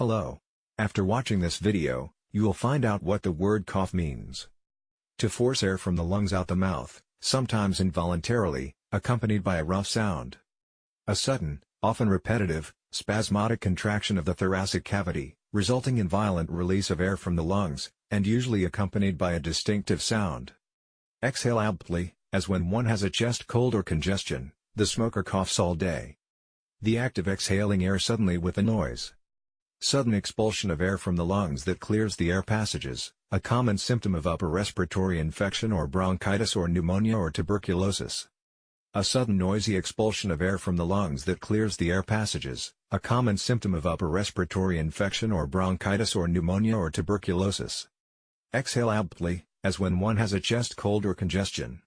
Hello. After watching this video, you will find out what the word cough means. To force air from the lungs out the mouth, sometimes involuntarily, accompanied by a rough sound. A sudden, often repetitive, spasmodic contraction of the thoracic cavity, resulting in violent release of air from the lungs, and usually accompanied by a distinctive sound. Exhale abruptly, as when one has a chest cold or congestion, the smoker coughs all day. The act of exhaling air suddenly with a noise. Sudden expulsion of air from the lungs that clears the air passages, a common symptom of upper respiratory infection or bronchitis or pneumonia or tuberculosis. A sudden noisy expulsion of air from the lungs that clears the air passages, a common symptom of upper respiratory infection or bronchitis or pneumonia or tuberculosis. Exhale abruptly, as when one has a chest cold or congestion.